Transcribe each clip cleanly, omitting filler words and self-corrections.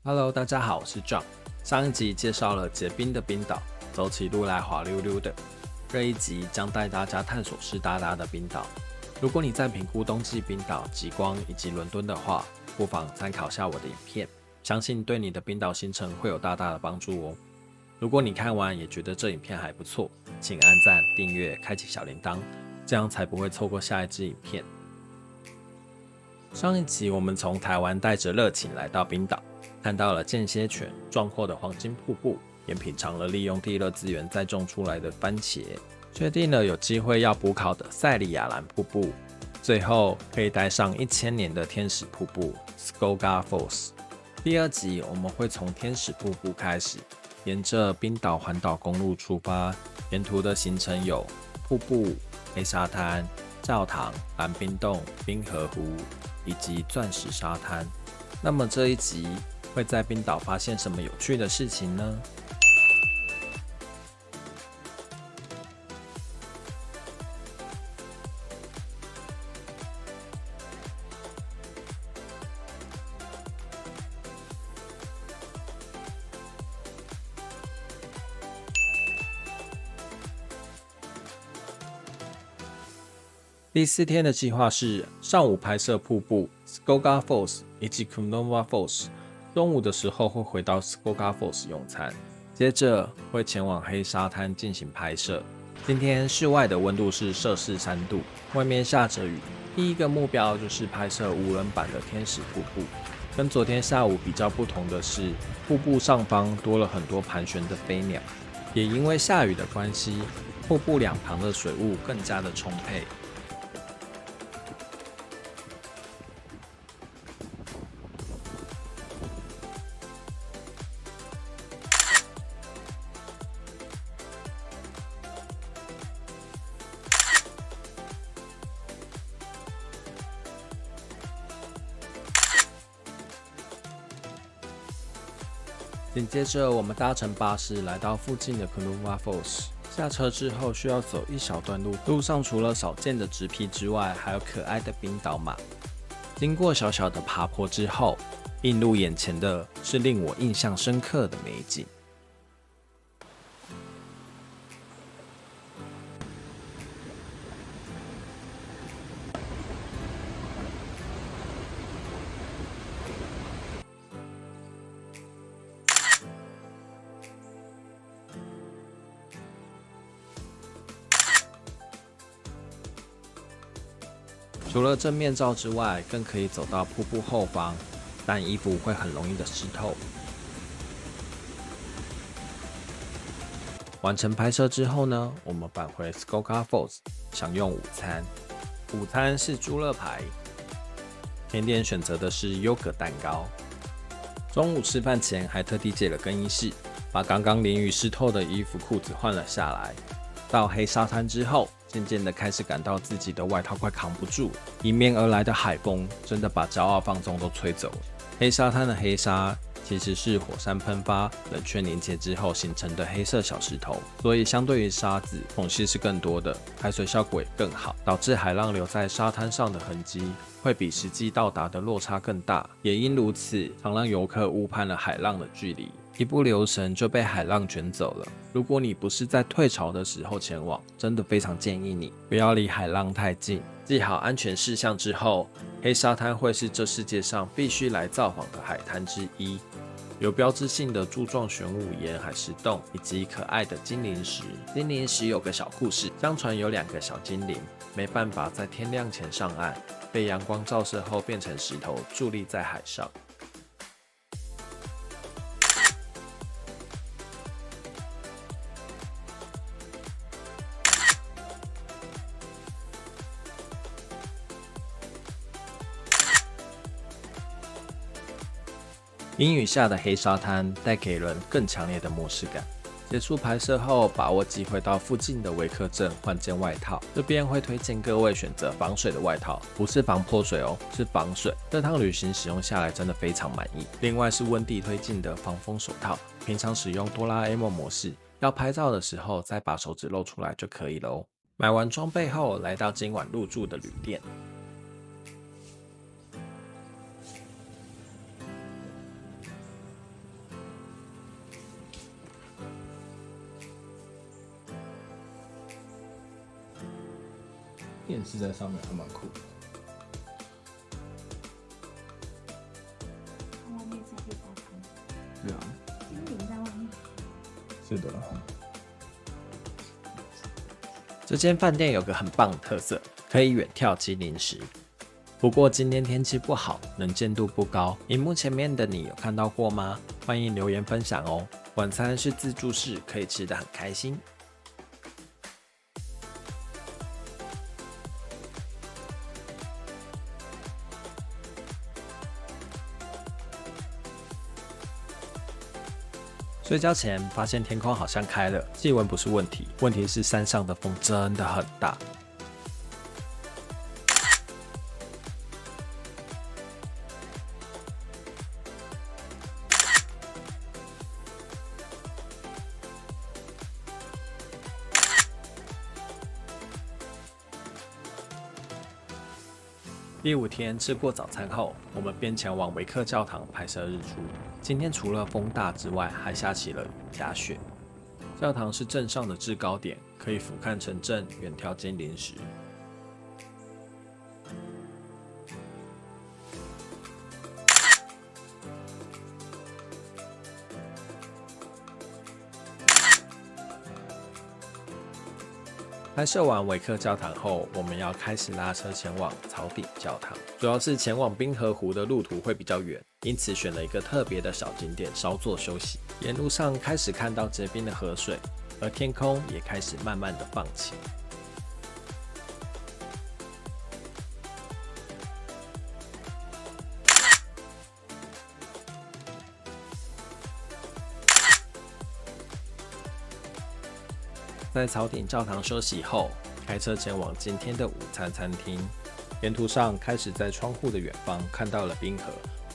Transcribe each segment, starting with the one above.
Hello，大家好，我是 John。上一集介绍了结冰的冰岛，走起路来滑溜溜的。这一集将带大家探索湿哒哒的冰岛。如果你在评估冬季冰岛、极光以及伦敦的话，不妨参考下我的影片，相信对你的冰岛行程会有大大的帮助哦。如果你看完也觉得这影片还不错，请按赞、订阅、开启小铃铛，这样才不会错过下一支影片。上一集我们从台湾带着热情来到冰岛，看到了间歇泉、壮阔的黄金瀑布，也品尝了利用地热资源再种出来的番茄，确定了有机会要补考的塞里亚兰瀑布，最后可以带上1000年的天使瀑布 Skoga Falls。第二集我们会从天使瀑布开始，沿着冰岛环岛公路出发，沿途的行程有瀑布、黑沙滩、教堂、蓝冰洞、冰河湖以及钻石沙滩。那么这一集会在冰岛发现什么有趣的事情呢？第4天的计划是上午拍摄瀑布 Skoga Falls 以及 Kunova Falls， 中午的时候会回到 Skoga Falls 用餐，接着会前往黑沙滩进行拍摄。今天室外的温度是-3度，外面下着雨。第一个目标就是拍摄无人版的天使瀑布。跟昨天下午比较不同的是，瀑布上方多了很多盘旋的飞鸟，也因为下雨的关系，瀑布两旁的水雾更加的充沛。紧接着，我们搭乘巴士来到附近的 Kunova Falls。下车之后需要走一小段路，路上除了少见的植皮之外，还有可爱的冰岛马。经过小小的爬坡之后，映入眼前的是令我印象深刻的美景。除了正面照之外，更可以走到瀑布后方，但衣服会很容易的湿透。完成拍摄之后呢，我们返回 Skoga Falls 享用午餐。午餐是猪肋排，甜点选择的是优格蛋糕。中午吃饭前还特地借了更衣室，把刚刚淋雨湿透的衣服裤子换了下来。到黑沙滩之后，渐渐的开始感到自己的外套快扛不住了，迎面而来的海风真的把骄傲放纵都吹走了。黑沙滩的黑沙其实是火山喷发、冷却凝结之后形成的黑色小石头，所以相对于沙子，缝隙是更多的，排水效果也更好，导致海浪留在沙滩上的痕迹会比实际到达的落差更大，也因如此，常让游客误判了海浪的距离，一不留神就被海浪卷走了。如果你不是在退潮的时候前往，真的非常建议你不要离海浪太近。记好安全事项之后，黑沙滩会是这世界上必须来造访的海滩之一。有标志性的柱状玄武岩海石洞以及可爱的精灵石。精灵石有个小故事，相传有2个小精灵没办法在天亮前上岸，被阳光照射后变成石头伫立在海上。阴雨下的黑沙滩带给人更强烈的漠视感。结束拍摄后，把握机会到附近的维克镇换件外套。这边会推荐各位选择防水的外套，不是防泼水哦，是防水。这趟旅行使用下来真的非常满意。另外是温蒂推荐的防风手套，平常使用哆啦 A 梦模式，要拍照的时候再把手指露出来就可以了哦。买完装备后，来到今晚入住的旅店。电视在上面还蛮酷的。外面是黑沙滩，对啊，精灵在外面。是的。这间饭店有个很棒的特色，可以远眺金陵石。不过今天天气不好，能见度不高。荧幕前面的你有看到过吗？欢迎留言分享哦。晚餐是自助式，可以吃得很开心。睡觉前发现天空好像开了，气温不是问题，问题是山上的风真的很大。第5天吃过早餐后，我们便前往维克教堂拍摄日出。今天除了风大之外，还下起了雨夹雪。教堂是镇上的制高点，可以俯瞰城镇，远眺金陵石。拍摄完维克教堂后，我们要开始拉车前往草顶教堂。主要是前往冰河湖的路途会比较远，因此选了一个特别的小景点稍作休息。沿路上开始看到结冰的河水，而天空也开始慢慢的放晴。在草顶教堂休息后，开车前往今天的午餐餐厅。沿途上开始在窗户的远方看到了冰河，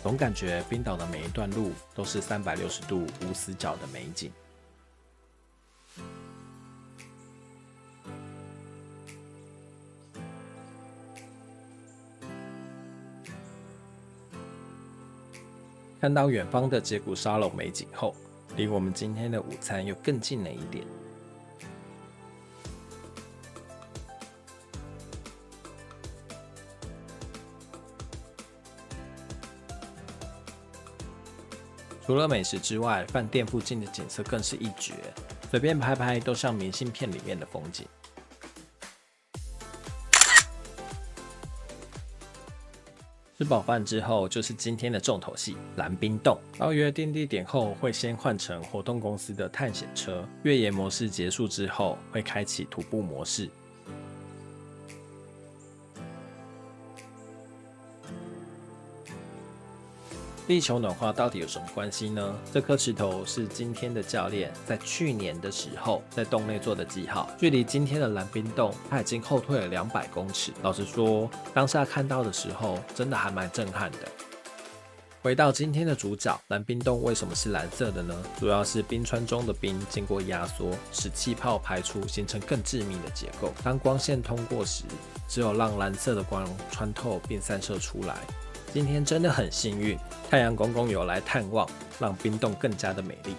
总感觉冰岛的每一段路都是360度无死角的美景。看到远方的节骨沙龙美景后，离我们今天的午餐又更近了一点。除了美食之外，饭店附近的景色更是一绝，随便拍拍都像明信片里面的风景。吃饱饭之后，就是今天的重头戏——蓝冰洞。到约定地点后，会先换乘活动公司的探险车，越野模式结束之后，会开启徒步模式。地球暖化到底有什么关系呢？这颗石头是今天的教练在去年的时候在洞内做的记号，距离今天的蓝冰洞它已经后退了200公尺。老实说，当下看到的时候真的还蛮震撼的。回到今天的主角，蓝冰洞为什么是蓝色的呢？主要是冰川中的冰经过压缩，使气泡排出，形成更致密的结构。当光线通过时，只有让蓝色的光穿透并散射出来。今天真的很幸运，太阳公公有来探望，让冰洞更加的美丽。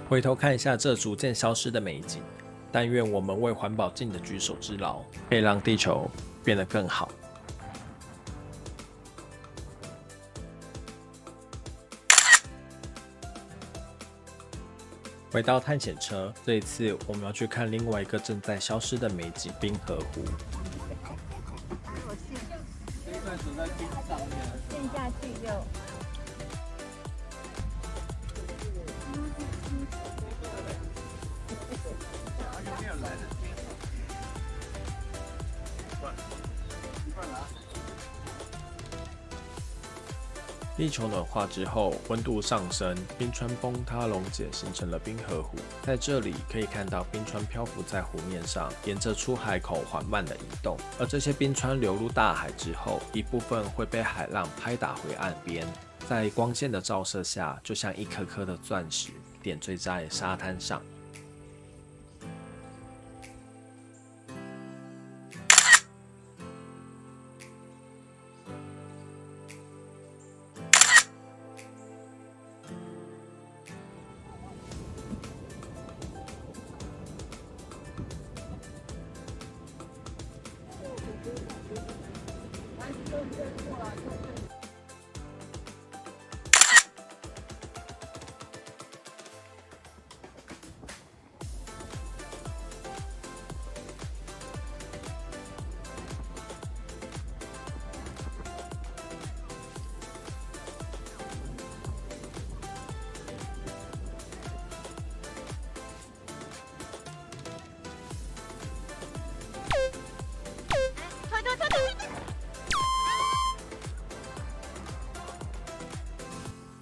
回头看一下这逐渐消失的美景，但愿我们为环保尽的举手之劳，可以让地球变得更好。回到探险车，这一次我们要去看另外一个正在消失的美景——冰河湖。陷下去就。地球暖化之后，温度上升，冰川崩塌溶解，形成了冰河湖。在这里可以看到冰川漂浮在湖面上，沿着出海口缓慢的移动。而这些冰川流入大海之后，一部分会被海浪拍打回岸边，在光线的照射下，就像一颗颗的钻石点缀在沙滩上。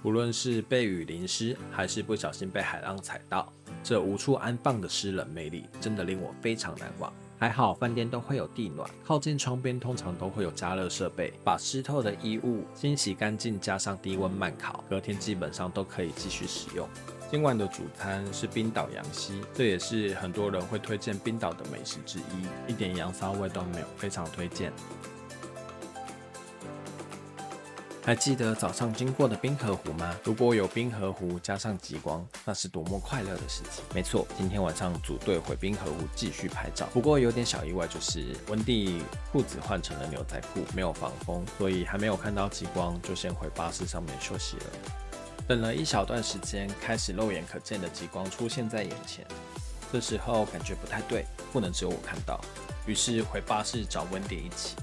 无论是被雨淋湿，还是不小心被海浪踩到，这无处安放的湿冷魅力，真的令我非常难忘。还好饭店都会有地暖，靠近窗边通常都会有加热设备，把湿透的衣物清洗干净，加上低温慢烤，隔天基本上都可以继续使用。今晚的主餐是冰岛羊溪，这也是很多人会推荐冰岛的美食之一，一点羊骚味都没有，非常推荐。还记得早上经过的冰河湖吗？如果有冰河湖加上极光，那是多么快乐的事情！没错，今天晚上组队回冰河湖继续拍照。不过有点小意外，就是温蒂裤子换成了牛仔裤，没有防风，所以还没有看到极光，就先回巴士上面休息了。等了一小段时间，开始肉眼可见的极光出现在眼前。这时候感觉不太对，不能只有我看到，于是回巴士找温蒂一起。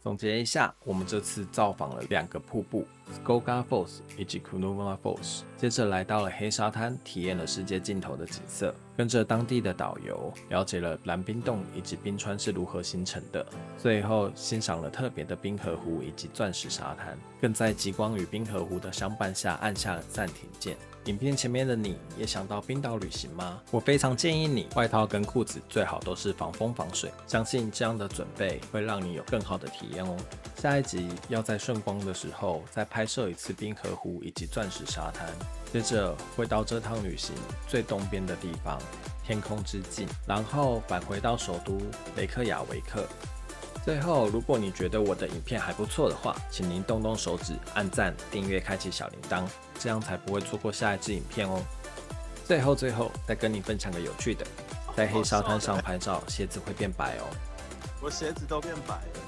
总结一下，我们这次造访了2个瀑布 Skoga Falls 以及 Kunuma Falls， 接着来到了黑沙滩，体验了世界尽头的景色，跟着当地的导游了解了蓝冰洞以及冰川是如何形成的，最后欣赏了特别的冰河湖以及钻石沙滩，更在极光与冰河湖的相伴下按下了暂停键。影片前面的你也想到冰岛旅行吗？我非常建议你外套跟裤子最好都是防风防水，相信这样的准备会让你有更好的体验哦。下一集要在顺光的时候再拍摄一次冰河湖以及钻石沙滩，接着会到这趟旅行最东边的地方天空之镜，然后返回到首都雷克雅维克。最后，如果你觉得我的影片还不错的话，请您动动手指按赞、订阅、开启小铃铛，这样才不会错过下一支影片哦。最后再跟你分享个有趣的，在黑沙滩上拍照，鞋子会变白哦。我鞋子都变白了。